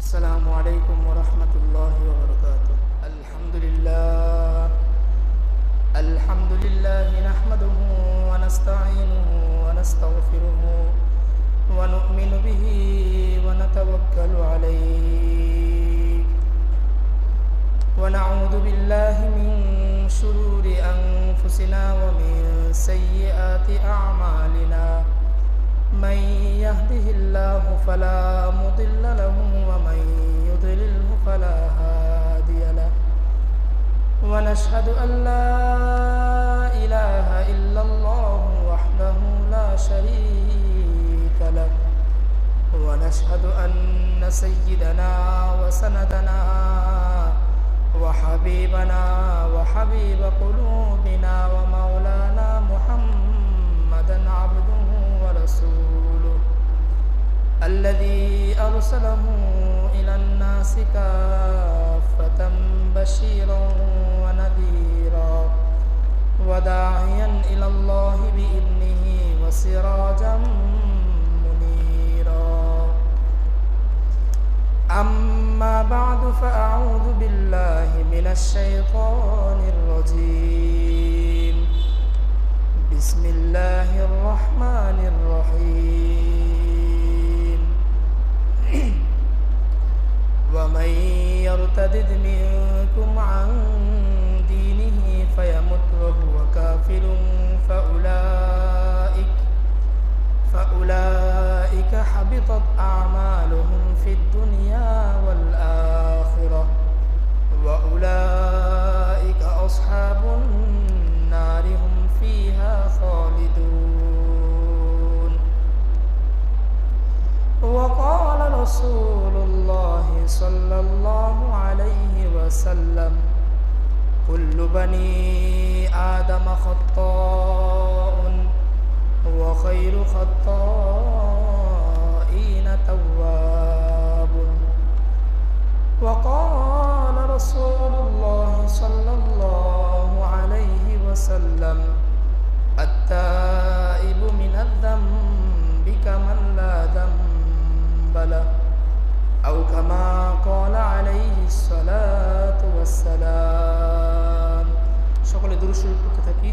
السلام عليكم ورحمة الله وبركاته. الحمد لله نحمده ونستعينه ونستغفره ونؤمن به ونتوكل عليه ونعوذ بالله من شرور أنفسنا ومن سيئات أعمالنا. من يهده الله فلا مضل له ومن يضلله فلا هادي له ونشهد أن لا إله إلا الله وحده لا شريك له ونشهد أن سيدنا وسندنا وحبيبنا وحبيب قلوبنا ومولانا محمدا عبده ورسوله الذي أرسله إلى الناس كافة بشيرا ونذيرا وداعيا إلى الله بإذنه وسراجا منيرا. أما بعد فأعوذ بالله من الشيطان الرجيم. بسم الله الرحمن الرحيم. ومن يرتد منكم عن دينه فيمت وهو كافر فأولئك حبطت أعمالهم في الدنيا والآخرة وأولئك أصحاب النار هم فيها خالدون. وقال رسول الله صلى الله عليه وسلم كل بني آدم خطاء وخير خطائين تواب. وقال رسول الله صلى الله عليه وسلم التائب من الذنب كمن لا ذنب له أو كما قال عليه الصلاة والسلام. সকলে দুরূদ শরীফ পড়তে থাকি।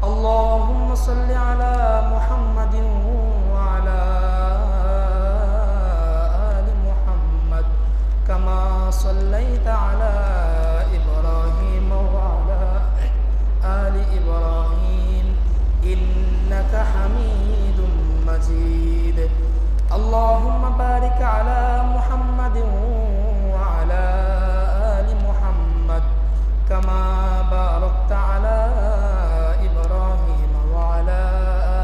اللهم صل على محمد وعلى آل محمد كما صليت على إبراهيم وعلى آل إبراهيم إنك حميد مجيد. اللهم بارك على محمد وعلى آل محمد كما باركت على إبراهيم وعلى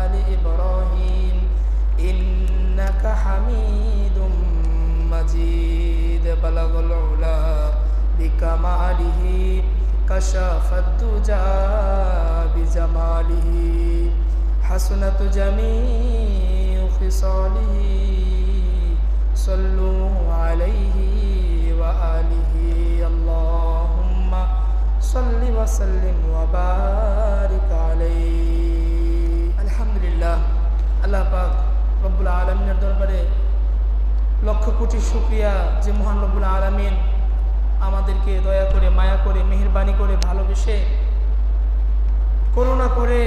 آل إبراهيم إنك حميد مجيد. بلغ العلا بكماله كشف الدجى بجماله حسنت جميع خصاله صلوا عليه وآله اللهم صل وسلم وبارك عليه. আলহামদুলিল্লাহ, আল্লাহ পাক রব্বুল আলামিনের দরবারে লক্ষ কোটি শুকরিয়া যে মহান রব্বুল আলামিন আমাদেরকে দয়া করে, মায়া করে, মেহেরবানি করে, ভালোবেসে, করুণা করে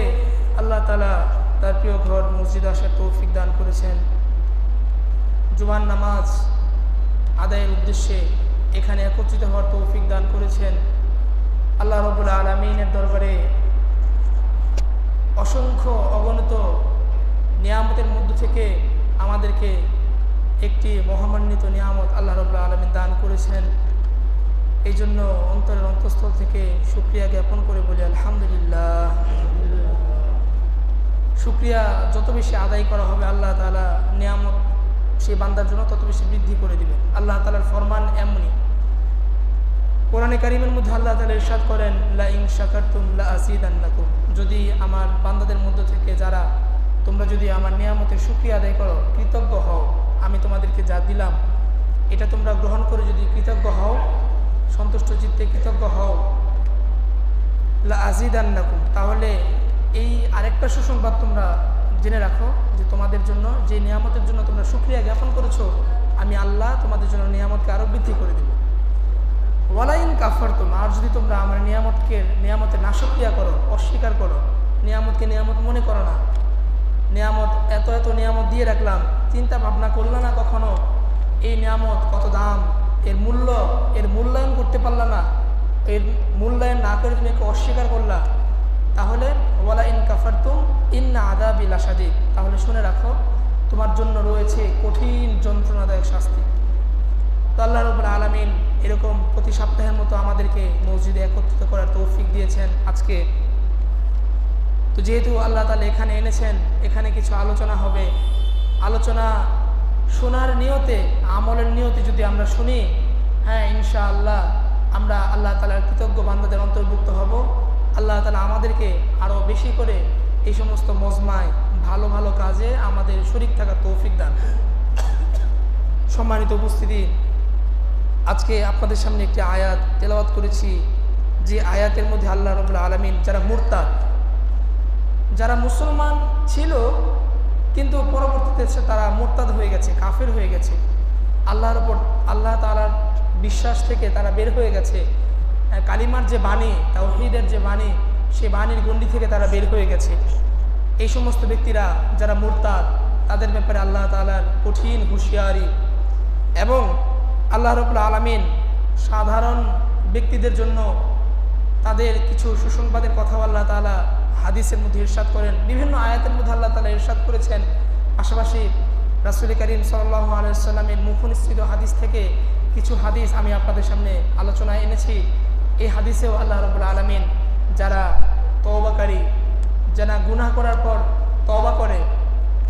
আল্লাহ তাআলা তার প্রিয় ঘর মসজিদ আসার তৌফিক দান করেছেন। জুমার নামাজ আদায়ের উদ্দেশ্যে এখানে একত্রিত হওয়ার তৌফিক দান করেছেন। আল্লাহ রাব্বুল আলামিনের দরবারে অসংখ্য অগণিত নিয়ামতের মধ্য থেকে আমাদেরকে একটি মহামান্বিত নিয়ামত আল্লাহ রাব্বুল আলামিন দান করেছেন। এই জন্য অন্তরের অন্তঃস্থল থেকে শুকরিয়া জ্ঞাপন করে বলি আলহামদুলিল্লাহ। শুকরিয়া যত বেশি আদায় করা হবে আল্লাহ তাআলা নিয়ামত সেই বান্দার জন্য তত বেশি বৃদ্ধি করে দিবেন। আল্লাহ তাআলার ফরমান এমনই। কোরআনে কারীমের মধ্যে আল্লাহ তাআলা ইরশাদ করেন লা ইন শাকারতুম লা আযীদান্নাকুম, যদি আমার বান্দাদের মধ্য থেকে যারা তোমরা যদি আমার নিয়ামতের শুকরিয়া আদায় করো, কৃতজ্ঞ হও, আমি তোমাদেরকে যা দিলাম এটা তোমরা গ্রহণ করে যদি কৃতজ্ঞ হও, সন্তুষ্ট চিত্তে কৃতজ্ঞ হও, লা আযীদান্নাকুম, তাহলে এই আরেকটা সুসংবাদ তোমরা জেনে রাখো যে তোমাদের জন্য যে নিয়ামতের জন্য তোমরা শুকরিয়া জ্ঞাপন করেছো আমি আল্লাহ তোমাদের জন্য নিয়ামতকে আরও বৃদ্ধি করে দেব। ওয়ালাইন কাফারতুম, আর যদি তোমরা আমার নিয়ামতের নাশক্রিয়া করো, অস্বীকার করো, নিয়ামতকে নিয়ামত মনে করো না, নিয়ামত এত এত নিয়ামত দিয়ে রাখলাম, চিন্তা ভাবনা করলে না কখনো এই নিয়ামত কত দাম, এর মূল্যায়ন করতে পারলা না, এর মূল্যায়ন না করে তুমি একে অস্বীকার করলা, তাহলে ওয়ালা ইন কাফারতুম ইন্না আযাবি লাশাদীদ, তাহলে শুনে রাখো তোমার জন্য রয়েছে কঠিন যন্ত্রণাদায়ক শাস্তি। তো আল্লাহ রাব্বুল আলামিন এরকম প্রতি সপ্তাহের মতো আমাদেরকে মসজিদে একত্রিত করার তৌফিক দিয়েছেন আজকে। তো যেহেতু আল্লাহ তাআলা এখানে এনেছেন, এখানে কিছু আলোচনা হবে, আলোচনা শোনার নিয়তে, আমলের নিয়তে যদি আমরা শুনি, হ্যাঁ ইনশাআল্লাহ আমরা আল্লাহ তাআলার কৃতজ্ঞ বান্দাদের অন্তর্ভুক্ত হব। আল্লাহ তাআলা আমাদেরকে আরও বেশি করে এই সমস্ত মজমায় ভালো ভালো কাজে আমাদের শরীক থাকার তৌফিক দান। সম্মানিত উপস্থিতি, আজকে আপনাদের সামনে একটি আয়াত তেলাওয়াত করেছি, যে আয়াতের মধ্যে আল্লাহ রাব্বুল আলামিন যারা মুরতাদ, যারা মুসলমান ছিল কিন্তু পরবর্তীতে তারা মুরতাদ হয়ে গেছে, কাফের হয়ে গেছে, আল্লাহর উপর আল্লাহ তাআলার বিশ্বাস থেকে তারা বের হয়ে গেছে, কালিমার যে বাণী, তাওহীদের যে বাণী, সে বাণীর গণ্ডি থেকে তারা বের হয়ে গেছে, এই সমস্ত ব্যক্তিরা যারা মুরতাদ, তাদের ব্যাপারে আল্লাহ তাআলার কঠিন হুঁশিয়ারি। এবং আল্লাহ রাব্বুল আলামিন সাধারণ ব্যক্তিদের জন্য তাদের কিছু সুসংবাদের কথাও আল্লাহ তাআলা হাদিসের মধ্যে ইরশাদ করেন, বিভিন্ন আয়াতের মধ্যে আল্লাহ তাআলা ইরশাদ করেছেন। পাশাপাশি রাসূল করিম সাল্লাল্লাহু আলাইহি ওয়াসাল্লামের মুখনিসৃত হাদিস থেকে কিছু হাদিস আমি আপনাদের সামনে আলোচনায় এনেছি। এই হাদিসেও আল্লাহ রাব্বুল আলামিন যারা তওবাকারী, যারা গুনাহ করার পর তওবা করে,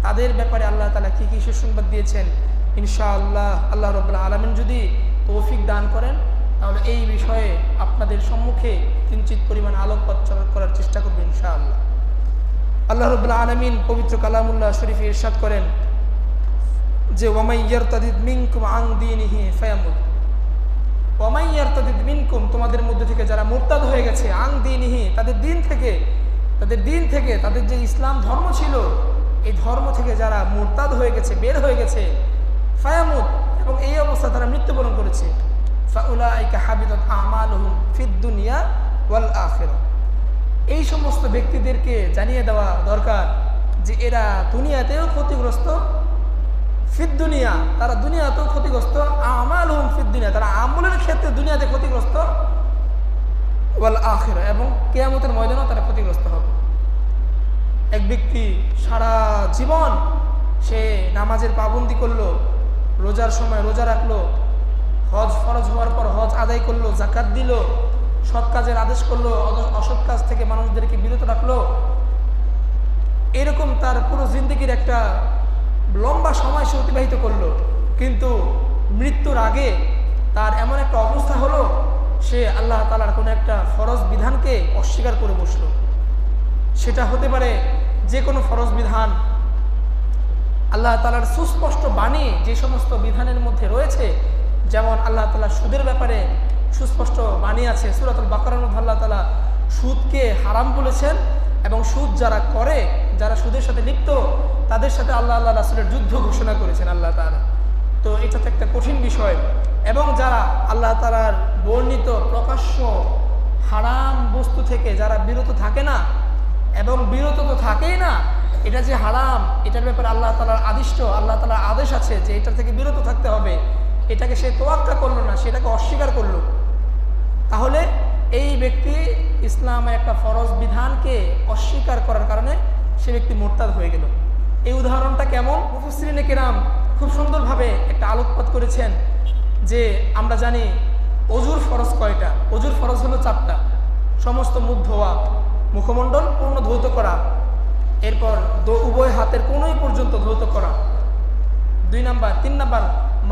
তাদের ব্যাপারে আল্লাহ তাআলা কী কী সুসংবাদ দিয়েছেন, ইনশাআল্লাহ আল্লাহ রাব্বুল আলামিন যদি তৌফিক দান করেন তাহলে এই বিষয়ে আপনাদের সম্মুখে কিঞ্চিত পরিমাণ আলোকপাত করার চেষ্টা করবেন ইনশাআল্লাহ। আল্লাহ রাব্বুল আলামিন পবিত্র কালামুল্লাহ শরীফে ইরশাদ করেন যে ওয়ামাই ইয়ারতাদিদ মিনকুম আন দীনিহি ফায়ামুত, ওয়ামাই ইয়ারতাদিদ মিনকুম, তোমাদের মধ্যে থেকে যারা মুরতাদ হয়ে গেছে, আন দীনিহি, তাদের দিন থেকে তাদের যে ইসলাম ধর্ম ছিল, এই ধর্ম থেকে যারা মুরতাদ হয়ে গেছে, বের হয়ে গেছে, ফায়ামুত, এবং এই অবস্থা তারা মৃত্যুবরণ করেছে, ফাউলাইকা হাবিতাত আমালুহুম ফিদ দুনিয়া ওয়াল আখিরাহ, এই সমস্ত ব্যক্তিদেরকে জানিয়ে দেওয়া দরকার যে এরা দুনিয়াতেও ক্ষতিগ্রস্ত, ফিদ দুনিয়া, তারা দুনিয়াতেও ক্ষতিগ্রস্ত, আমালুহুম ফিদ দুনিয়া, তারা আমলের ক্ষেত্রে দুনিয়াতে ক্ষতিগ্রস্ত, ওয়াল আখিরাহ, এবং কিয়ামতের ময়দানেও তারা ক্ষতিগ্রস্ত হবে। এক ব্যক্তি সারা জীবন সে নামাজের পাবন্দি করলো, রোজার সময় রোজা রাখলো, হজ ফরজ হওয়ার পর হজ আদায় করলো, যাকাত দিল, সৎ কাজের আদেশ করলো, অসৎ কাজ থেকে মানুষদেরকে বিরত রাখলো, এরকম তার পুরো জিন্দেগির একটা লম্বা সময় সে অতিবাহিত করলো, কিন্তু মৃত্যুর আগে তার এমন একটা অবস্থা হলো সে আল্লাহ তাআলার কোনো একটা ফরজ বিধানকে অস্বীকার করে বসলো। সেটা হতে পারে যে কোনো ফরজ বিধান, আল্লাহ তাআলার সুস্পষ্ট বাণী যে সমস্ত বিধানের মধ্যে রয়েছে, যেমন আল্লাহ তাআলা সুদের ব্যাপারে সুস্পষ্ট বাণী আছে, সূরাতুল বাকারার মধ্যে আল্লাহ তাআলা সুদকে হারাম বলেছেন, এবং সুদ যারা করে, যারা সুদের সাথে লিপ্ত, তাদের সাথে আল্লাহ রাসূলের যুদ্ধ ঘোষণা করেছেন আল্লাহ তাআলা। তো এটা তো একটা কঠিন বিষয়। এবং যারা আল্লাহ তাআলার বর্ণিত প্রকাশ্য হারাম বস্তু থেকে যারা বিরত থাকে না, এবং বিরত তো থাকেই না, এটা যে হারাম, এটার ব্যাপারে আল্লাহ তাআলার আদিষ্ট, আল্লাহ তাআলার আদেশ আছে যে এটার থেকে বিরত থাকতে হবে, এটাকে সে তোয়াক্কা করলো না, সেটাকে অস্বীকার করলো, তাহলে এই ব্যক্তি ইসলামের একটা ফরজ বিধানকে অস্বীকার করার কারণে সে ব্যক্তি মুরতাদ হয়ে গেল। এই উদাহরণটা কেমন, মুফাসসিরিনে কেরাম খুব সুন্দরভাবে একটা আলোকপাত করেছেন যে আমরা জানি অজুর ফরজ কয়টা, অজুর ফরজ হলো 4টা, সমস্ত মুখ ধোয়া, মুখমণ্ডল পূর্ণ ধৌত করা, এরপর উভয় হাতের কোনোই পর্যন্ত ধৌত করা, 2 নাম্বার, 3 নাম্বার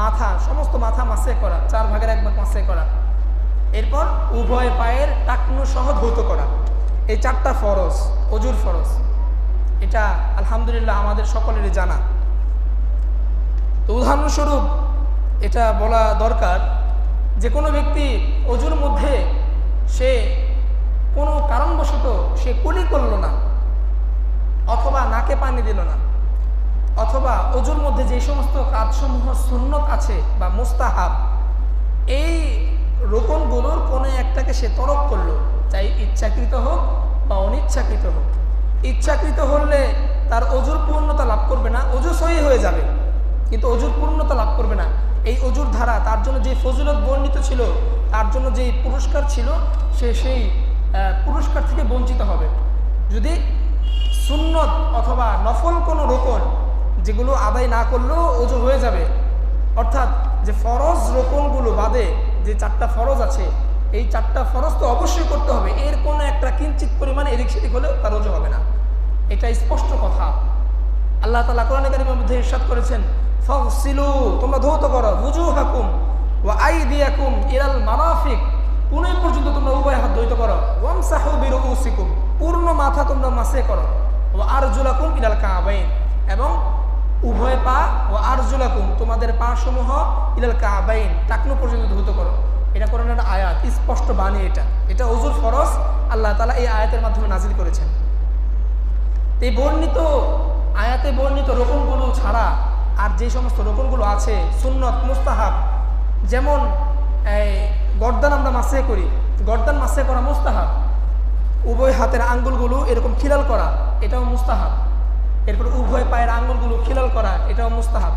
মাথা, সমস্ত মাথা মাসে করা, 4 ভাগের 1 ভাগ মাসে করা, এরপর উভয় পায়ের টাকনু সহ ধৌত করা। এই 4টা ফরজ, অজুর ফরজ, এটা আলহামদুলিল্লাহ আমাদের সকলেরই জানা। তো উদাহরণস্বরূপ এটা বলা দরকার যে কোনো ব্যক্তি অজুর মধ্যে সে কোনো কারণবশত সে কুলি করলো না, অথবা নাকে পানি দিল না, অথবা অজুর মধ্যে যে সমস্ত কাজসমূহ সুন্নত আছে বা মুস্তাহাব, এই রোকনগুলোর কোনো একটাকে সে তরক করলো, চাই ইচ্ছাকৃত হোক বা অনিচ্ছাকৃত হোক। ইচ্ছাকৃত হলে তার অজুর পূর্ণতা লাভ করবে না, অজু সহি হয়ে যাবে কিন্তু অজুর পূর্ণতা লাভ করবে না। এই অজুর ধারা তার জন্য যে ফজিলত বর্ণিত ছিল, তার জন্য যেই পুরস্কার ছিল, সে সেই পুরস্কার থেকে বঞ্চিত হবে। যদি সুন্নত অথবা নফল কোনো রোকন যেগুলো আদায় না করলেও অজু হয়ে যাবে, অর্থাৎ যে ফরজ রোকনগুলো বাদে যে 4টা ফরজ আছে, এই 4টা ফরজ তো অবশ্যই করতে হবে, এর কোনো একটা কিঞ্চিত পরিমাণ এদিক সেদিক হলেও তার অজু হবে না। এটা স্পষ্ট কথা। আল্লাহ তাআলা কোরআনে কারীমের মধ্যে ইরশাদ করেছেন, ফাগসিলু, তোমরা ধৌত করো, ওয়াজুহাকুম ওয়া আইদিয়াকুম ইলাল মারাফিক, কোন পর্যন্ত তোমরা উভয় হাত ধৌত করো, ওয়ামসাহু বিরুসিকুম, পূর্ণ মাথা তোমরা মাসে করো, ওয়া আরজুলাকুম ইলাল কাবাইন, এবং উভয় পা, ও আরজুলাকুম তোমাদের পা সমূহ ইলাল কাবাইন, টাকনু পর্যন্ত ধৌত করো। এটা কোরআনের আয়াত, স্পষ্ট বাণী। এটা ওযুর ফরজ আল্লাহ তাআলা এই আয়াতের মাধ্যমে নাজিল করেছেন। এই বর্ণিত আয়াতে বর্ণিত রোকনগুলো ছাড়া আর যে সমস্ত রোকনগুলো আছে সুন্নত মুস্তাহাব, যেমন এই গর্দান আমরা মাসে করি, গর্দান মাসে করা মুস্তাহাব, উভয় হাতের আঙ্গুলগুলো এরকম খিলাল করা, এটাও মুস্তাহাব। এরপর উভয় পায়ের আঙ্গুলগুলো খিলাল করা, এটাও মুস্তাহাব।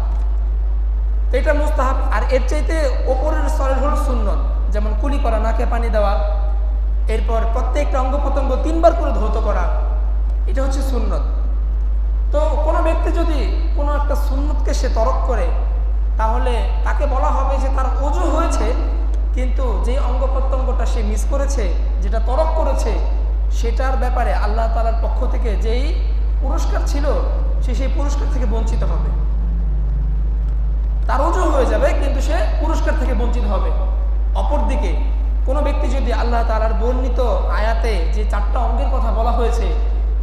এটা মুস্তাহাব। আর এর চাইতে ওপরের স্তরের হল সুন্নত, যেমন কুলি করা, নাকে পানি দেওয়া, এরপর প্রত্যেকটা অঙ্গ প্রত্যঙ্গ 3 বার করে ধৌত করা, এটা হচ্ছে সুন্নত। তো কোনো ব্যক্তি যদি কোনো একটা সুন্নতকে সে তরক করে, তাহলে তাকে বলা হবে যে তার ওযু হয়েছে, কিন্তু যে অঙ্গ প্রত্যঙ্গটা সে মিস করেছে, যেটা তরক করেছে, সেটার ব্যাপারে আল্লাহ তাআলার পক্ষ থেকে যেই পুরস্কার ছিল, সে সেই পুরস্কার থেকে বঞ্চিত হবে। তার ওযু হয়ে যাবে কিন্তু সে পুরস্কার থেকে বঞ্চিত হবে। অপরদিকে কোনো ব্যক্তি যদি আল্লাহ তাআলার বর্ণিত আয়াতে যে 4টা অঙ্গের কথা বলা হয়েছে,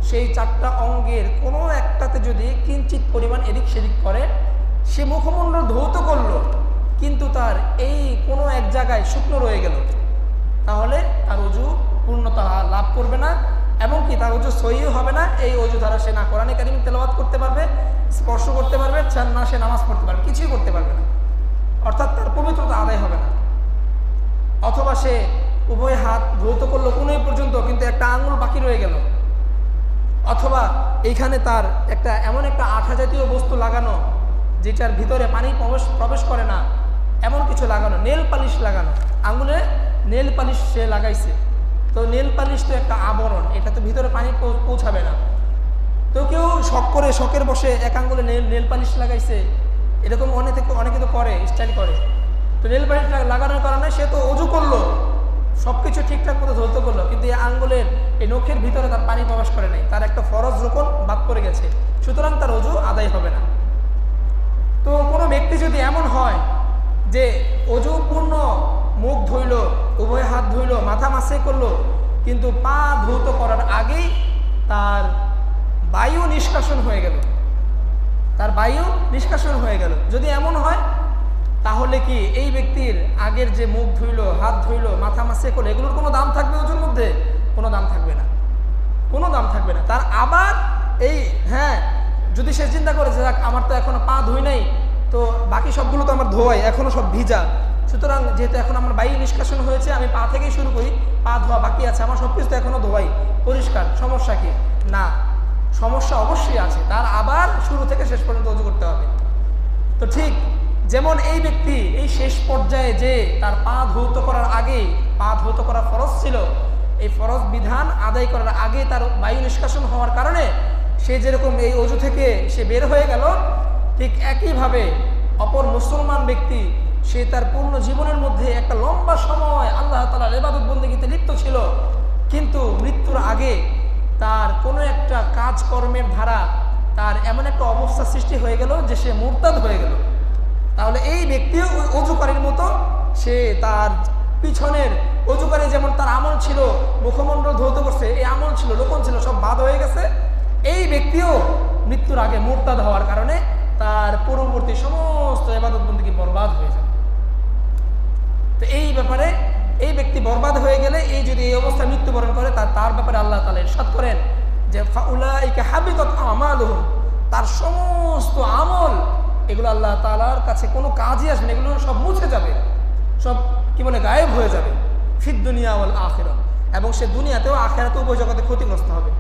সেই 4টা অঙ্গের কোনো একটাতে যদি কিঞ্চিত পরিমাণ এদিক সেদিক করে, সে মুখমণ্ডল ধৌত করলো কিন্তু তার এই কোনো এক জায়গায় শুকনো রয়ে গেল, তাহলে তার ওযু পূর্ণতা লাভ করবে না, এবং কি তার ওযু সহিও হবে না। এই ওযু দ্বারা সে না কোরআনে কারীম তেলাওয়াত করতে পারবে, স্পর্শ করতে পারবে, না সে নামাজ পড়তে পারবে, কিছুই করতে পারবে না, অর্থাৎ তার পবিত্রতা আদায় হবে না। অথবা সে উভয় হাত ধৌত করলো কোন পর্যন্ত, কিন্তু একটা আঙুল বাকি রয়ে গেল, অথবা এইখানে তার একটা এমন একটা আঠা জাতীয় বস্তু লাগানো যেটার ভিতরে পানি প্রবেশ করে না, এমন কিছু লাগানো, নেল পালিশ লাগানো, আঙুলে নেল পালিশ সে লাগাইছে, তো নেল পালিশ তো একটা আবরণ, এটা তো ভিতরে পানি পৌঁছাবে না। তো কেউ শখ করে, শখের বসে এক আঙুলে নেল পালিশ লাগাইছে, এরকম অনেকে তো করে, স্টাইল করে। তো নেল পালিশ লাগানোর কারণে সে তো ওযু করলো, সব কিছু ঠিকঠাক মতো ধরতে করলো, কিন্তু এই আঙ্গুলের এই নখের ভিতরে তার পানি প্রবেশ করে নাই, তার একটা ফরজ রোকন বাদ পড়ে গেছে, সুতরাং তার ওযু আদায় হবে না। তো কোনো ব্যক্তি যদি এমন হয় যে ওযু পূর্ণ, মুখ ধুইল, উভয় হাত ধুইল, মাথা মাসে করলো, কিন্তু পা ধৌত করার আগেই তার বায়ু নিষ্কাশন হয়ে গেল, তার বায়ু নিষ্কাশন হয়ে গেল, যদি এমন হয়, তাহলে কি এই ব্যক্তির আগের যে মুখ ধুইল, হাত ধুইল, মাথা মাসে করলো, এগুলোর কোনো দাম থাকবে ওযুর মধ্যে? কোনো দাম থাকবে না, কোনো দাম থাকবে না। তার আবার এই যদি সে চিন্তা করে যে আমার তো এখনো পা ধুই নাই, তো বাকি সবগুলো তো আমার ধোয়াই, এখনো সব ভিজা, সুতরাং যেহেতু এখন আমার বায়ু নিষ্কাশন হয়েছে, আমি পা থেকেই শুরু করি, পা ধোয়া বাকি আছে, আমার সব কিছু তো এখনো ধোয়াই, পরিষ্কার, সমস্যা কি? না, সমস্যা অবশ্যই আছে, তার আবার শুরু থেকে শেষ পর্যন্ত ওযু করতে হবে। তো ঠিক যেমন এই ব্যক্তি এই শেষ পর্যায়ে যে তার পা ধৌত করার আগে, পা ধৌত করা ফরজ ছিল, এই ফরজ বিধান আদায় করার আগে তার বায়ু নিষ্কাশন হওয়ার কারণে সে যেরকম এই ওযু থেকে সে বের হয়ে গেল, ঠিক একইভাবে অপর মুসলমান ব্যক্তি, সে তার পূর্ণ জীবনের মধ্যে একটা লম্বা সময় আল্লাহ তাআলার ইবাদত বন্দেগীতে লিপ্ত ছিল, কিন্তু মৃত্যুর আগে তার কোনো একটা কাজকর্মের ধারা তার এমন একটা অবস্থা সৃষ্টি হয়ে গেল যে সে মুরতাদ হয়ে গেল, তাহলে এই ব্যক্তিও ওই অজুকারীর মতো, সে তার পিছনের অজুকারী যেমন তার আমল ছিল, মুখমণ্ডল ধৌত করছে, এই আমল ছিল, লোকন ছিল, সব বাদ হয়ে গেছে, এই ব্যক্তিও মৃত্যুর আগে মুরতাদ হওয়ার কারণে তার পূর্ববর্তী সমস্ত ইবাদত বন্দেগী বরবাদ হয়ে যাবে। তো এই ব্যাপারে এই ব্যক্তি বরবাদ হয়ে গেলে, এই যদি এই অবস্থায় মৃত্যুবরণ করে, তার ব্যাপারে আল্লাহ তাআলা ইরশাদ করেন যে ফাউলাইকা হাবিতাত আমালুহুম, তার সমস্ত আমল এগুলো আল্লাহ তাআলার কাছে কোনো কাজই আসবে না, এগুলো সব মুছে যাবে, সব কি বলে গায়েব হয়ে যাবে। ফিদ দুনিয়া ওয়াল আখিরাহ, এবং সে দুনিয়াতেও আখিরাতেও উভয় জগতে ক্ষতিগ্রস্ত হবে।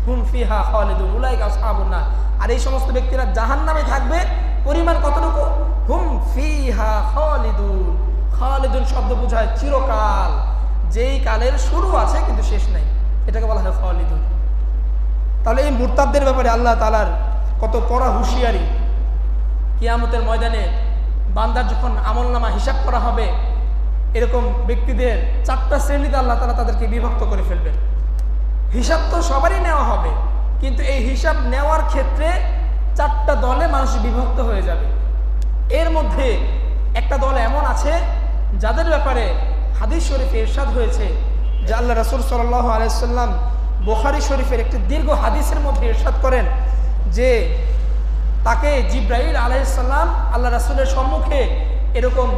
হুম ফিহা খালিদুন উলাইকা আসহাবুন নার, আর এই সমস্ত ব্যক্তিরা জাহান্নামে থাকবে। পরিমাণ কতটুকু? হুম ফিহা খালিদুন, খালিদুন শব্দ বোঝায় চিরকাল, যেই কালের শুরু আছে কিন্তু শেষ নাই, এটাকে বলা হয় খালিদুন। তাহলে এই মুরতাদদের ব্যাপারে আল্লাহ তাআলার কত কড়া হুঁশিয়ারি। কিয়ামতের ময়দানে বান্দার যখন আমলনামা হিসাব করা হবে, এরকম ব্যক্তিদের 4টা শ্রেণীতে আল্লাহ তাআলা তাদেরকে বিভক্ত করে ফেলবেন। হিসাব তো সবারই নেওয়া হবে, কিন্তু এই হিসাব নেওয়ার ক্ষেত্রে 4টা দলে মানুষ বিভক্ত হয়ে যাবে। এর মধ্যে একটা দল এমন আছে যাদের ব্যাপারে হাদিস শরীফে ইরশাদ হয়েছে যে আল্লাহ রাসূল সাল্লাল্লাহু আলাইহি ওয়াসাল্লাম বুখারী শরীফের একটি দীর্ঘ হাদিসের মধ্যে ইরশাদ করেন যে তাকে জিবরাইল আলাইহিস সালাম আল্লাহ রাসূলের সম্মুখে এরকম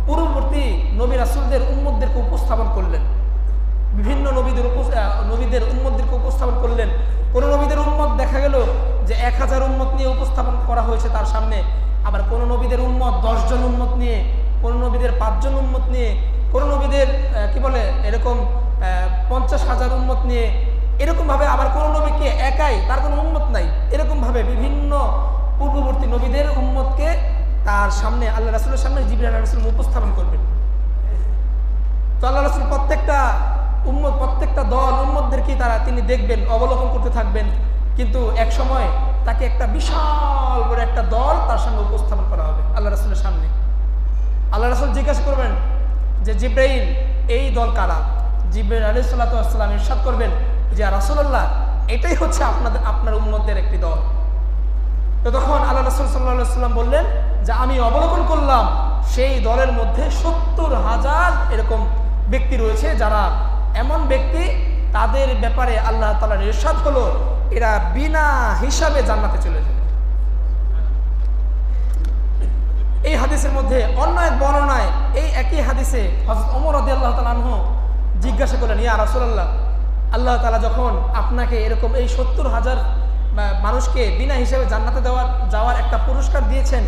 পূর্ববর্তী নবী রাসূলদের উম্মতদেরকে উপস্থাপন করলেন। বিভিন্ন নবীদের উম্মতদেরকে উপস্থাপন করলেন। কোন নবীদের উম্মত দেখা গেল যে 1000 উম্মত নিয়ে উপস্থাপন করা হয়েছে তার সামনে, আবার কোন নবীদের উম্মত 10 জন উম্মত নিয়ে, কোন নবীদের 5 জন উম্মত নিয়ে, কোন নবীদের কি বলে এরকম 50,000 উম্মত নিয়ে, এরকম ভাবে আবার কোন নবীকে একাই, তার কোনো উম্মত নাই, এরকম ভাবে বিভিন্ন পূর্ববর্তী নবীদের উম্মতকে তার সামনে আল্লাহ রাসূলের সামনে জিবরাইল আলাইহিস সালাম উপস্থাপন করবেন। তো আল্লাহ রাসূল প্রত্যেকটা দল উম্মতদেরকে তিনি দেখবেন, অবলোকন করতে থাকবেন। কিন্তু এক সময় তাকে একটা বিশাল বড় একটা দল তার সামনে উপস্থাপন করা হবে আল্লাহ রাসূলের সামনে। আল্লাহ রাসূল জিজ্ঞাসা করবেন যে জিবরাইল, এই দল কারা? জিবরাইল আলাইহিস সালাতু ওয়াস সালাম ইরশাদ করবেন যে ইয়া রাসূলুল্লাহ, এটাই হচ্ছে আপনার উম্মতদের একটি দল। তো তখন আল্লাহ রাসূল সাল্লাল্লাহু আলাইহি ওয়াসাল্লাম বললেন যে আমি অবলোকন করলাম সেই দলের মধ্যে 70,000 এরকম ব্যক্তি রয়েছে, যারা এমন ব্যক্তি তাদের ব্যাপারে আল্লাহ তাআলার ইরশাদ হলো এরা বিনা হিসাবে জান্নাতে চলে যাবে। এই হাদিসের মধ্যে অন্য এক বর্ণনায় এই একই হাদিসে হযরত ওমর রাদিয়াল্লাহু তাআলা আনহু জিজ্ঞাসা করলেন, ইয়া রাসূলুল্লাহ, আল্লাহ তাআলা যখন আপনাকে এরকম এই 70,000 মানুষকে বিনা হিসাবে জান্নাতে যাওয়ার একটা পুরস্কার দিয়েছেন,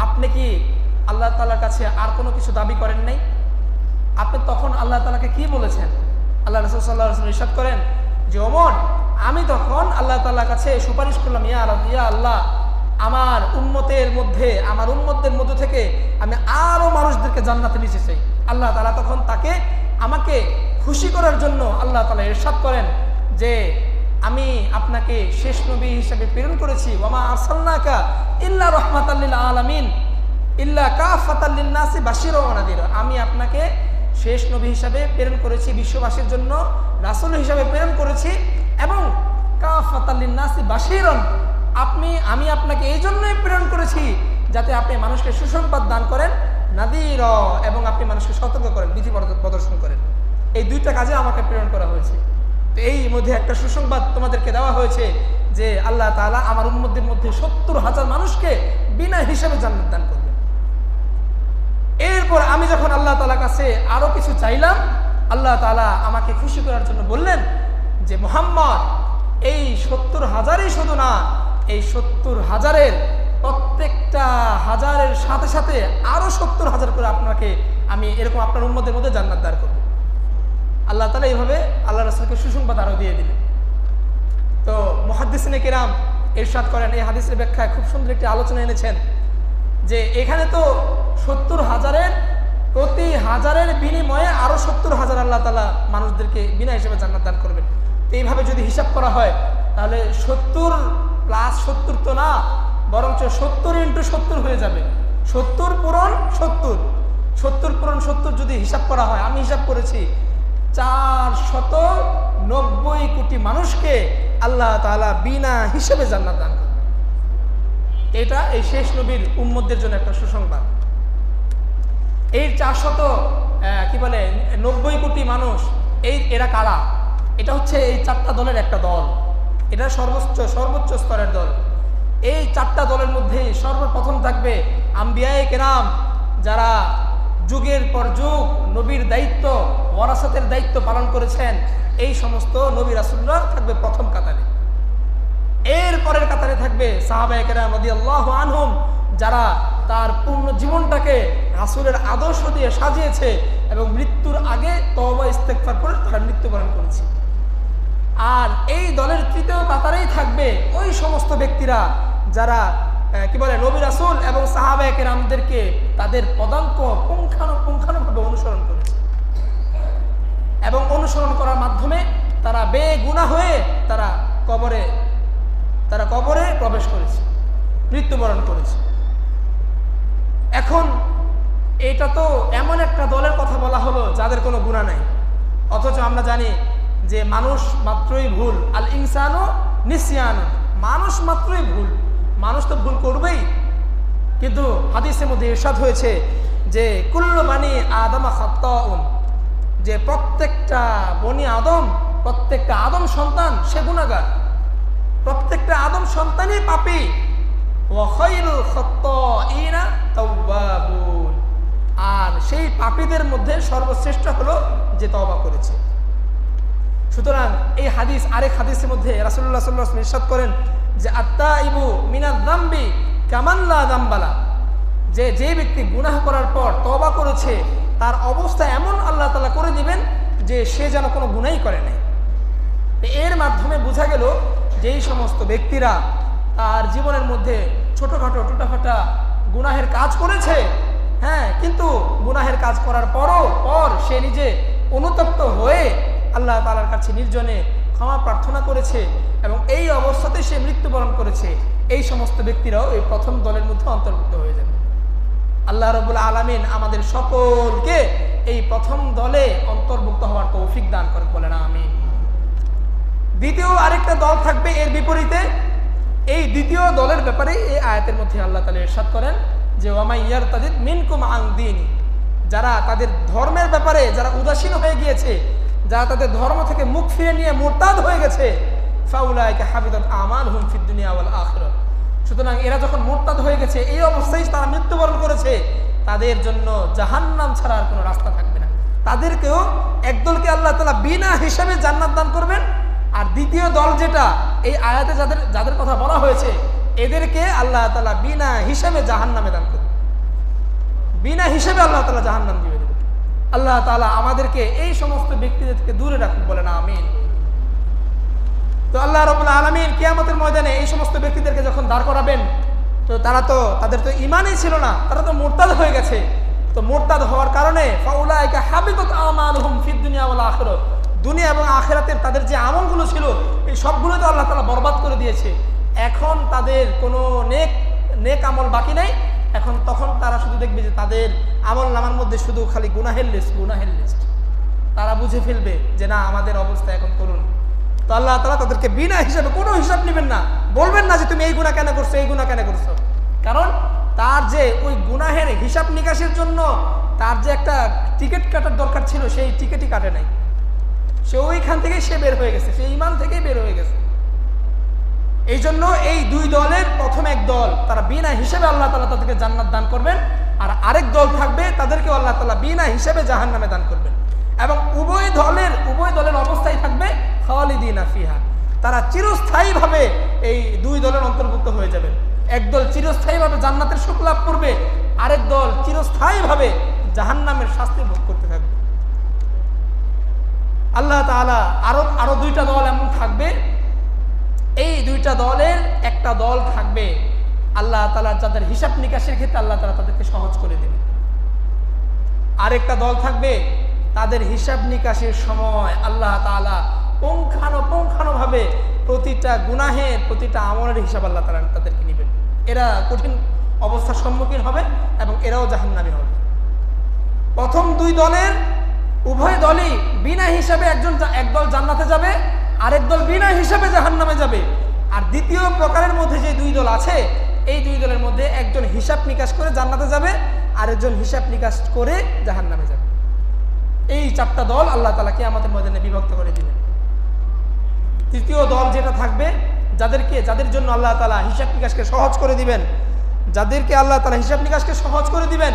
আপনি কি আল্লাহ তাআলার কাছে আর কোনো কিছু দাবি করেন নাই? আপনি তখন আল্লাহ তাআলাকে কি বলেছেন? আল্লাহ রাসূল সাল্লাল্লাহু আলাইহি ওয়াসাল্লাম ইরশাদ করেন যে ওমর, আমি তখন আল্লাহ তাআলার কাছে সুপারিশ করলাম, ইয়া আল্লাহ, আমার উম্মতের মধ্য থেকে আমি আরো মানুষদেরকে জান্নাতে নিতে চাই। আল্লাহ তাআলা তখন আমাকে খুশি করার জন্য আল্লাহ তাআলা ইরশাদ করেন যে আমি আপনাকে শেষ নবী হিসেবে প্রেরণ করেছি, ওয়ামা আরসালনাকা ইল্লা রাহমাতাল লিল আলামিন ইল্লা কাফাতাল লিন নাসি বাশীরা ওয়া নাযীরা। আমি আপনাকে শেষ নবী হিসাবে প্রেরণ করেছি, বিশ্ববাসীর জন্য রাসূল হিসাবে প্রেরণ করেছি, এবং কাফাতাল লিন নাসি বাশীরান, আমি আপনাকে এই জন্যই প্রেরণ করেছি যাতে আপনি মানুষকে সুসংবাদ দান করেন, নাযীরা, এবং আপনি মানুষকে সতর্ক করেন, বিধি প্রদর্শন করেন। এই 2টা কাজে আমাকে প্রেরণ করা হয়েছে। তো এই মধ্যে একটা সুসংবাদ তোমাদেরকে দেওয়া হয়েছে যে আল্লাহ তাআলা আমার উম্মতদের মধ্যে 70,000 মানুষকে বিনা হিসাবে জান্নাত দান করবেন। এরপর আমি যখন আল্লাহ তাআলার কাছে আরো কিছু চাইলাম, আল্লাহ তাআলা আমাকে খুশি করার জন্য বললেন যে মুহাম্মদ, এই 70,000ই শুধু না, এই 70,000-এর প্রত্যেকটা হাজারের সাথে সাথে আরো 70,000 করে আমি এরকম আপনার উম্মতের মধ্যে জান্নাত দান করব। আল্লাহ তাআলা এইভাবে আল্লাহ রাসূলকে সুসংবাদ আরো দিয়ে দিলেন। তো মুহাদ্দিসিনে কিরাম ইরশাদ করেন, এই হাদিসের ব্যাখ্যায় খুব সুন্দর একটি আলোচনা এনেছেন যে এখানে তো 70,000-এর প্রতি হাজারের বিনিময়ে আরো 70,000 আল্লাহ তাআলা মানুষদেরকে বিনা হিসেবে জান্নাত দান করবেন। তো এইভাবে যদি হিসাব করা হয় তাহলে 70 প্লাস 70 তো না, বরঞ্চ 70 × 70 হয়ে যাবে। 70 পূরণ 70 যদি হিসাব করা হয়, আমি হিসাব করেছি 490 কোটি মানুষকে আল্লাহ তাআলা বিনা হিসেবে জান্নাত দান করবেন। এটা এই শেষ নবীর উম্মতদের জন্য একটা সুসংবাদ। এই 490 কোটি মানুষ, এরা কারা? এটা হচ্ছে এই 4টা দলের একটা দল, এটা সর্বোচ্চ স্তরের দল। এই 4টা দলের মধ্যে সর্বপ্রথম থাকবে আম্বিয়ায়ে কেরাম, যারা যুগের পর যুগ নবীর দায়িত্ব, ওয়ারাসাতের দায়িত্ব পালন করেছেন। এই সমস্ত নবী রাসূলরা থাকবে প্রথম কাতারে। এর পরের কাতারে থাকবে সাহাবায়ে কেরাম রাদিয়াল্লাহু আনহুম, যারা তার পূর্ণ জীবনটাকে রাসূলের আদর্শ দিয়ে সাজিয়েছে এবং মৃত্যুর আগে তওবা ইস্তেগফার করে তারা মৃত্যুবরণ করেছে। আর এই দলের তৃতীয় কাতারেই থাকবে ওই সমস্ত ব্যক্তিরা যারা কি বলে নবী রাসূল এবং সাহাবায়ে কেরামদেরকে তাদের পদাঙ্ক পুঙ্খানুপুঙ্খানুভাবে অনুসরণ করেছে এবং অনুসরণ করার মাধ্যমে তারা বেগুনাহ হয়ে তারা কবরে প্রবেশ করেছে, মৃত্যুবরণ করেছে। এখন এটা তো এমন একটা দলের কথা বলা হলো যাদের কোনো গুনাহ নাই, অথচ আমরা জানি যে মানুষ মাত্রই ভুল, আল ইনসানু নিসিয়ান, মানুষ মাত্রই ভুল, মানুষ তো ভুল করবেই। কিন্তু হাদিসের মধ্যে ইরশাদ হয়েছে যে কুল্লু বানি আদম খাত্তাউন, যে প্রত্যেকটা বনি আদম, প্রত্যেকটা আদম সন্তান সে গুনাহগার, প্রত্যেকটা আদম সন্তানই পাপী। ওয়া খায়রুল খাত্তাইনা তাওয়াবুন, আর সেই পাপীদের মধ্যে সর্বশ্রেষ্ঠ হলো যে তওবা করেছে। সুতরাং এই হাদিস, আরেক হাদিসের মধ্যে রাসূলুল্লাহ সাল্লাল্লাহু আলাইহি ওয়াসাল্লাম ইরশাদ করেন যে আত্তাইবু মিনাজ যামবি কামান লা যামবালা, যে ব্যক্তি গুনাহ করার পর তওবা করেছে তার অবস্থা এমন আল্লাহ তাআলা করে দিবেন যে সে যেন কোনো গুনাহই করে নাই। এর মাধ্যমে বোঝা গেল যে এই সমস্ত ব্যক্তিরা তার জীবনের মধ্যে ছোটখাটো টুটাফাটা গুনাহের কাজ করেছে, হ্যাঁ, কিন্তু গুনাহের কাজ করার পর সে নিজে অনুতপ্ত হয়ে আল্লাহ তাআলার কাছে নির্জনে ক্ষমা প্রার্থনা করেছে এবং এই অবস্থাতে সে মৃত্যুবরণ করেছে, এই সমস্ত ব্যক্তিরাও এই প্রথম দলের মধ্যে অন্তর্ভুক্ত হয়ে যাবে। আল্লাহ রাব্বুল আলামিন আমাদের সকলকে এই প্রথম দলে অন্তর্ভুক্ত হওয়ার তৌফিক দান করেন, বলেন আমিন। দ্বিতীয় আরেকটা দল থাকবে এর বিপরীতে। এই দ্বিতীয় দলের ব্যাপারে এই আয়াতের মধ্যে আল্লাহ তাআলা ইরশাদ করেন যে ওয়ামাই ইয়ারতাদিদ মিনকুম আন দীনি, যারা তাদের ধর্মের ব্যাপারে যারা উদাসীন হয়ে গিয়েছে, যারা তাদের ধর্ম থেকে মুখ ফিরে নিয়ে মুরতাদ হয়ে গেছে, ফাউলাইকা হাবিতাত আমালুহুম ফিদ দুনিয়া ওয়াল আখিরাহ, সুতরাং এরা যখন মুরতাদ হয়ে গেছে, এই অবস্থায় তারা মৃত্যুবরণ করেছে, তাদের জন্য জাহান্নাম ছাড়া আর কোনো রাস্তা থাকবে না। তাদেরকেও একদলকে আল্লাহ তাআলা বিনা হিসাবে জান্নাত দান করবেন, আর দ্বিতীয় দল যেটা এই আয়াতে যাদের কথা বলা হয়েছে এদেরকে আল্লাহ তাআলা বিনা হিসাবে জাহান্নামে দান করবেন, বিনা হিসাবে আল্লাহ তাআলা জাহান্নাম দিয়ে দেবেন। আল্লাহ তাআলা আমাদেরকে এই সমস্ত ব্যক্তিদের থেকে দূরে রাখুন, বলেন আমিন। তো আল্লাহ রাব্বুল আলামিন কিয়ামতের ময়দানে এই সমস্ত ব্যক্তিদেরকে যখন দাঁড় করাবেন, তো তাদের তো ঈমানই ছিল না, তারা তো মুরতাদ হয়ে গেছে। তো মুরতাদ হওয়ার কারণে ফাউলাইকা হাবিতাত আমালুহুম ফিদ দুনিয়া ওয়াল আখিরাহ, দুনিয়া এবং আখিরাতের তাদের যে আমলগুলো ছিল এই সবগুলো তো আল্লাহ তাআলা বরবাদ করে দিয়েছে। এখন তাদের কোনো নেক আমল বাকি নাই। তখন তারা শুধু দেখবে যে তাদের আমল নামার মধ্যে শুধু খালি গুনাহের লিস্ট। তারা বুঝে ফেলবে যে না, আমাদের অবস্থা এখন করুন। তো আল্লাহ তাআলা তাদেরকে বিনা হিসাবে, কোনো হিসাব নেবেন না, বলবেন না যে তুমি এই গুনাহ কেন করছো, এই গুনাহ কেন করছো, কারণ তার যে ওই গুনাহের হিসাব নিকাশের জন্য তার যে একটা টিকিট কাটার দরকার ছিল, সেই টিকিটই কাটে নাই। সে ওইখান থেকেই সে বের হয়ে গেছে, সে ঈমান থেকেই বের হয়ে গেছে। এই জন্য এই দুই দলের প্রথম এক দল তারা বিনা হিসেবে আল্লাহ তাআলা তাদেরকে জান্নাত দান করবেন, আর আরেক দল থাকবে তাদেরকেও আল্লাহ তাআলা বিনা হিসেবে জাহান্নামে দান করবেন। এবং উভয় দলের অবস্থায় থাকবে খালিদিনা ফিহা, তারা চিরস্থায়ীভাবে এই দুই দলের অন্তর্ভুক্ত হয়ে যাবেন। একদল চিরস্থায়ীভাবে জান্নাতের সুখ লাভ করবে, আরেক দল চিরস্থায়ীভাবে জাহান্নামের শাস্তি ভোগ করতে থাকবে। আল্লাহ তাআলা আরো দুইটা দল এমন থাকবে, এই দুইটা দলের একটা দল থাকবে আল্লাহ তাআলা যাদের হিসাব নিকাশের ক্ষেত্রে আল্লাহ তাআলা তাদেরকে সহজ করে দেবে। আরেকটা দল থাকবে তাদের হিসাব নিকাশের সময় আল্লাহ তাআলা পুঙ্খানুপুঙ্খানুভাবে প্রতিটা গুনাহের, প্রতিটা আমলের হিসাব আল্লাহ তাআলা তাদেরকে নেবেন। এরা কঠিন অবস্থার সম্মুখীন হবে এবং এরাও জাহান্নামী হবে। প্রথম দুই দলের উভয় দলই বিনা হিসাবে একদল জান্নাতে যাবে, আরেক দল বিনা হিসাবে জাহান্নামে যাবে। আর দ্বিতীয় প্রকারের মধ্যে যে দুই দল আছে, এই দুই দলের মধ্যে একজন হিসাব নিকাশ করে জান্নাতে যাবে, আরেকজন হিসাব নিকাশ করে জাহান্নামে যাবে। এই চারটা দল আল্লাহ তাআলা কিয়ামতের ময়দানে বিভক্ত করে দিবেন। তৃতীয় দল যেটা থাকবে, যাদের জন্য আল্লাহ তাআলা হিসাব নিকাশকে সহজ করে দিবেন, যাদেরকে আল্লাহ তাআলা হিসাব নিকাশকে সহজ করে দিবেন,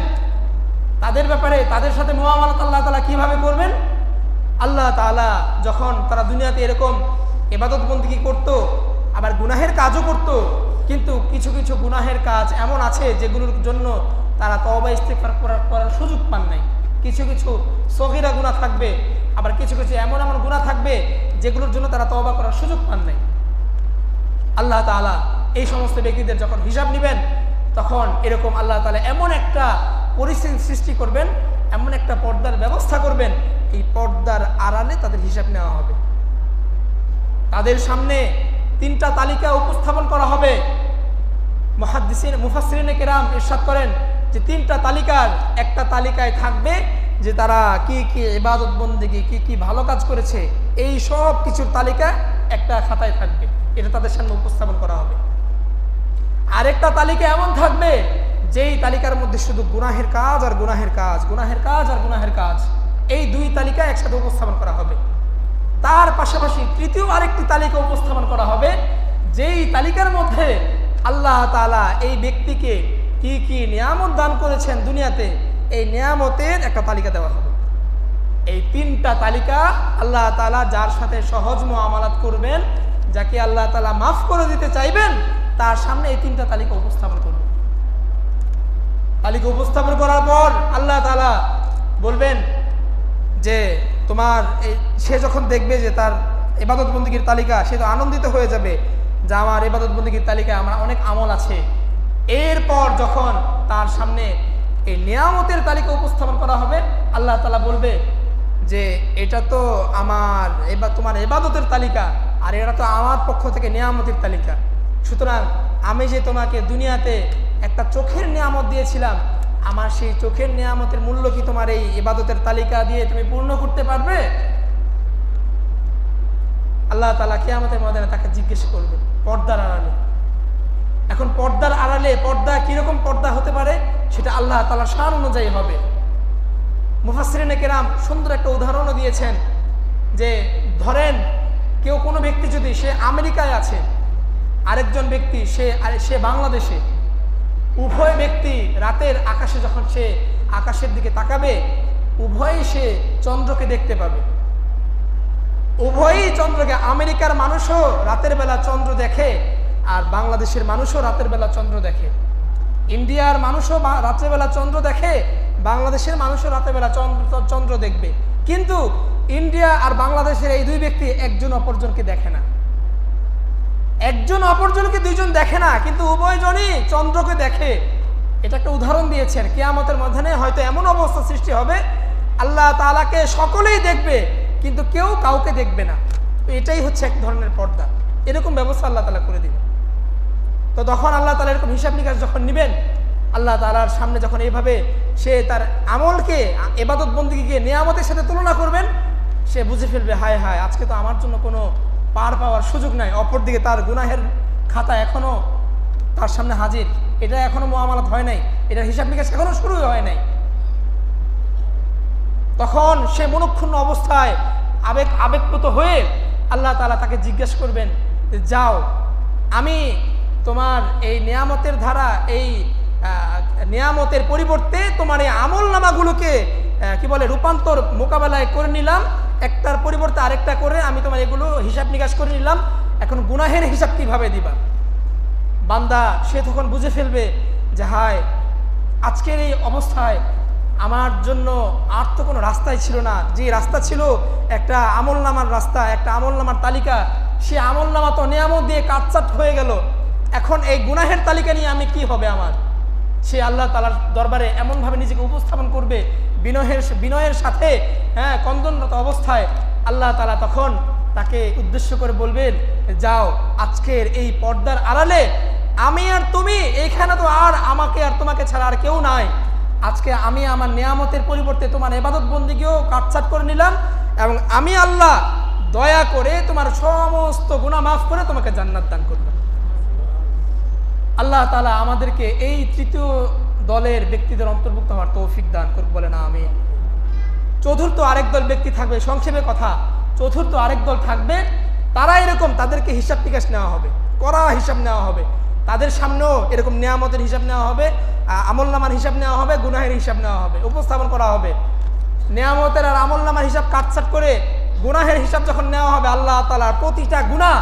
তাদের ব্যাপারে তাদের সাথে মুআমালাত আল্লাহ তাআলা কিভাবে করবেন? আল্লাহ তাআলা যখন তারা দুনিয়াতে এরকম ইবাদত বন্দেগী করত, আবার গুনাহের কাজও করত, কিন্তু কিছু কিছু গুনাহের কাজ এমন আছে যেগুলোর জন্য তারা তওবা ইস্তিগফার করার সুযোগ পান নাই। কিছু কিছু সগীরা গুনাহ থাকবে, আবার কিছু কিছু এমন এমন গুনাহ থাকবে যেগুলোর জন্য তারা তওবা করার সুযোগ পান নাই। আল্লাহ তাআলা এই সমস্ত ব্যক্তিদের যখন হিসাব নেবেন, তখন এরকম আল্লাহ তাআলা এমন একটা পরিস্থিতি সৃষ্টি করবেন, এমন একটা পর্দার ব্যবস্থা করবেন, এই পর্দার আড়ালে তাদের হিসাব নেওয়া হবে। তাদের সামনে তিনটা তালিকা উপস্থাপন করা হবে। মুফাসসিরিনে কেরাম ইরশাদ করেন যে তিনটা তালিকার একটা তালিকায় থাকবে যে তারা কি কি ইবাদত বন্দেগী, কি কি ভালো কাজ করেছে, এই সব কিছুর তালিকা একটা খাতায় থাকবে, এটা তাদের সামনে উপস্থাপন করা হবে। আরেকটা তালিকা এমন থাকবে যেই তালিকার মধ্যে শুধু গুনাহের কাজ আর গুনাহের কাজ, গুনাহের কাজ আর গুনাহের কাজ, এই দুই তালিকা একসাথে উপস্থাপন করা হবে। তার পাশাপাশি তৃতীয় আরেকটি তালিকা উপস্থাপন করা হবে, যেই তালিকার মধ্যে আল্লাহ তাআলা এই ব্যক্তিকে কি কি নিয়ামত দান করেছেন দুনিয়াতে, এই নিয়ামতের একটা তালিকা দেওয়া হবে। এই তিনটা তালিকা আল্লাহ তাআলা যার সাথে সহজ মুআমালাত করবেন, যাকে আল্লাহ তাআলা মাফ করে দিতে চাইবেন, তার সামনে এই তিনটা তালিকা উপস্থাপন করবেন। তালিকা উপস্থাপন করার পর আল্লাহ তাআলা বলবেন যে তোমার এই, সে যখন দেখবে যে তার ইবাদত বন্দেগীর তালিকা, সে তো আনন্দিত হয়ে যাবে যে আমার ইবাদত বন্দেগীর তালিকায় আমার অনেক আমল আছে। এরপর যখন তার সামনে এই নিয়ামতের তালিকা উপস্থাপন করা হবে, আল্লাহ তাআলা বলবে যে এটা তো আমার তোমার ইবাদতের তালিকা, আর এটা তো আমার পক্ষ থেকে নিয়ামতের তালিকা। সুতরাং আমি যে তোমাকে দুনিয়াতে একটা চোখের নিয়ামত দিয়েছিলাম, আমার সেই চোখের নিয়ামতের মূল্য কি তোমার এই ইবাদতের তালিকা দিয়ে তুমি পূর্ণ করতে পারবে? আল্লাহ তাআলা কিয়ামতের ময়দানে তাকে জিজ্ঞেস করবে পর্দার আড়ালে। এখন পর্দার আড়ালে পর্দা কিরকম পর্দা হতে পারে সেটা আল্লাহ তাআলার শান অনুযায়ী হবে। মুফাসসিরিনে কেরাম সুন্দর একটা উদাহরণও দিয়েছেন যে ধরেন কেউ কোনো ব্যক্তি যদি সে আমেরিকায় আছে, আরেকজন ব্যক্তি সে বাংলাদেশে, উভয় ব্যক্তি রাতের আকাশে যখন সে আকাশের দিকে তাকাবে, উভয়ই সে চন্দ্রকে দেখতে পাবে। উভয়ই চন্দ্রকে, আমেরিকার মানুষও রাতের বেলা চন্দ্র দেখে আর বাংলাদেশের মানুষও রাতের বেলা চন্দ্র দেখে। ইন্ডিয়ার মানুষও রাতের বেলা চন্দ্র দেখে, বাংলাদেশের মানুষও রাতের বেলা চন্দ্র দেখবে। কিন্তু ইন্ডিয়া আর বাংলাদেশের এই দুই ব্যক্তি একজন অপরজনকে দেখে না। একজন অপরজনকে দুইজন দেখে না, কিন্তু উভয়জনই চন্দ্রকে দেখে। এটা একটা উদাহরণ দিয়েছেন। কিয়ামতের ময়দানে হয়তো এমন অবস্থা সৃষ্টি হবে, আল্লাহ তাআলাকে সকলেই দেখবে কিন্তু কেউ কাউকে দেখবে না। এটাই হচ্ছে এক ধরনের পর্দা। এরকম ব্যবস্থা আল্লাহ তাআলা করে দিবেন। তো তখন আল্লাহ তাআলা এরকম হিসাব নিকাশ যখন নেবেন, আল্লাহ তাআলার সামনে যখন এইভাবে সে তার আমলকে, ইবাদত বন্দেগীকে নিয়ামতের সাথে তুলনা করবেন, সে বুঝে ফেলবে হায় হায়, আজকে তো আমার জন্য কোনো পার পাওয়ার সুযোগ নাই। অপরদিকে তার গুনাহের খাতা এখনো তার সামনে হাজির, এটা এখনো মুআমালাত হয় নাই, এটার হিসাব নিকাশ এখনো শুরু হয় নাই। তখন সে মনক্ষুণ্ণ অবস্থায় আবেগপ্রুত হয়ে আল্লাহ তাআলা তাকে জিজ্ঞাসা করবেন, যাও আমি তোমার এই নিয়ামতের ধারা, এই নিয়ামতের পরিবর্তে তোমার এই আমল নামাগুলোকে কি বলে রূপান্তর মোকাবেলায় করে নিলাম, একটার পরিবর্তে আরেকটা করে আমি তোমার এগুলো হিসাব নিকাশ করে নিলাম। এখন গুনাহের হিসাব কিভাবে দিবা? বান্দা সে তখন বুঝে ফেলবে যে হায়, আজকের এই অবস্থায় আমার জন্য আর তো কোনো রাস্তাই ছিল না। যে রাস্তা ছিল একটা আমলনামার রাস্তা, একটা আমলনামার তালিকা, সে আমলনামা তো নিয়ামত দিয়ে কাটছাট হয়ে গেল। এখন এই গুনাহের তালিকা নিয়ে আমি কি হবে আমার? সে আল্লাহ তাআলার দরবারে এমনভাবে নিজেকে উপস্থাপন করবে বিনয়ের সাথে, হ্যাঁ, কন্দনরত অবস্থায়। আল্লাহ তাআলা তখন তাকে উদ্দেশ্য করে বলবেন, যাও আজকের এই পর্দার আড়ালে আমি আর তুমি, এইখানে তো আর আমাকে আর তোমাকে ছাড়া আর কেউ নাই। আজকে আমি আমার নিয়ামতের পরিবর্তে তোমার ইবাদত বন্দেগীও কাটছাট করে নিলাম, এবং আমি আল্লাহ দয়া করে তোমার সমস্ত গুনাহ মাফ করে তোমাকে জান্নাত দান করলাম। আল্লাহ তাআলা আমাদেরকে এই তৃতীয় দলের ব্যক্তিদের অন্তর্ভুক্ত হওয়ার তৌফিক দান করুক, বলেন আমিন। চতুর্থ আরেক দল ব্যক্তি থাকবে, সংক্ষেপে কথা, চতুর্থ আরেক দল থাকবে, তারা এরকম, তাদেরকে হিসাব নিকাশ নেওয়া হবে, কড়া হিসাব নেওয়া হবে। তাদের সামনেও এরকম নিয়ামতের হিসাব নেওয়া হবে, আমলনামার হিসাব নেওয়া হবে, গুনাহের হিসাব নেওয়া হবে, উপস্থাপন করা হবে। নিয়ামতের আর আমলনামার হিসাব কাটছাট করে গুনাহের হিসাব যখন নেওয়া হবে, আল্লাহ তাআলার প্রতিটা গুনাহ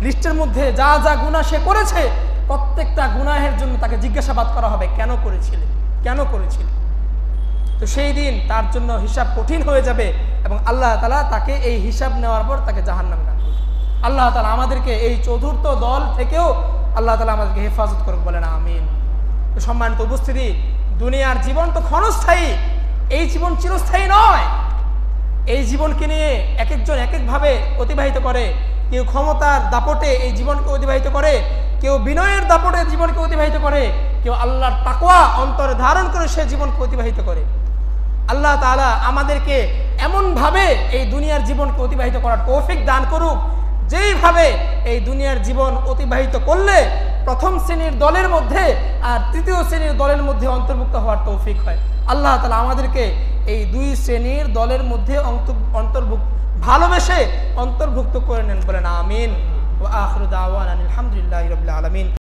লিস্টের মধ্যে যা যা গুনাহ সে করেছে প্রত্যেকটা গুনাহের জন্য তাকে জিজ্ঞাসাবাদ করা হবে, কেন করেছিলে, কেন করেছিলে। তো সেই দিন তার জন্য হিসাব কঠিন হয়ে যাবে এবং আল্লাহ তাআলা তাকে এই হিসাব নেওয়ার পর তাকে জাহান্নামে দান করবে। আল্লাহ তাআলা আমাদেরকে এই চতুর্থ দল থেকেও আল্লাহ তাআলা আমাদেরকে হেফাজত করুক, বলেন আমিন। তো সম্মানিত উপস্থিতি, দুনিয়ার জীবন তো ক্ষণস্থায়ী, এই জীবন চিরস্থায়ী নয়। এই জীবনকে নিয়ে এক একজন এক একভাবে অতিবাহিত করে। কেউ ক্ষমতার দাপটে এই জীবনকে অতিবাহিত করে, কেউ বিনয়ের দাপটে জীবনকে অতিবাহিত করে, কেউ আল্লাহর তাকওয়া অন্তরে ধারণ করে সে জীবনকে অতিবাহিত করে। আল্লাহ তাআলা আমাদেরকে এমনভাবে এই দুনিয়ার জীবনকে অতিবাহিত করার তৌফিক দান করুক, যেইভাবে এই দুনিয়ার জীবন অতিবাহিত করলে প্রথম শ্রেণীর দলের মধ্যে আর তৃতীয় শ্রেণীর দলের মধ্যে অন্তর্ভুক্ত হওয়ার তৌফিক হয়। আল্লাহ তাআলা আমাদেরকে এই দুই শ্রেণীর দলের মধ্যে ভালোবেসে অন্তর্ভুক্ত করে নেন, বলেন আমিন। ওয়া আখিরু দাওয়ানা আলহামদুলিল্লাহি রাব্বিল আলামিন।